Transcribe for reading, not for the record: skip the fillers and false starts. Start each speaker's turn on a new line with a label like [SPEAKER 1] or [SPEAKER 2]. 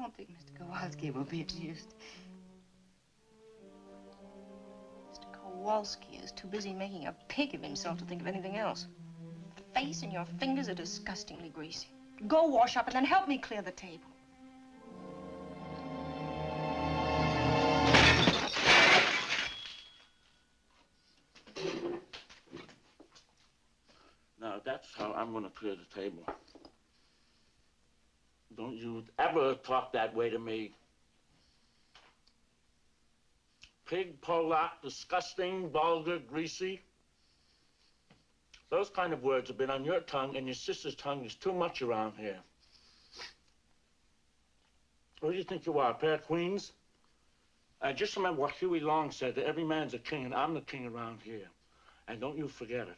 [SPEAKER 1] don't think Mr. Kowalski will be amused. Mr. Kowalski is too busy making a pig of himself to think of anything else. Your face and your fingers are disgustingly greasy. Go wash up and then help me clear the table.
[SPEAKER 2] Now, that's how I'm going to clear the table. Don't you ever talk that way to me. Pig, Pollock, disgusting, vulgar, greasy. Those kind of words have been on your tongue, and your sister's tongue is too much around here. What do you think you are, a pair of queens? Just remember what Huey Long said, that every man's a king, and I'm the king around here. And don't you forget it.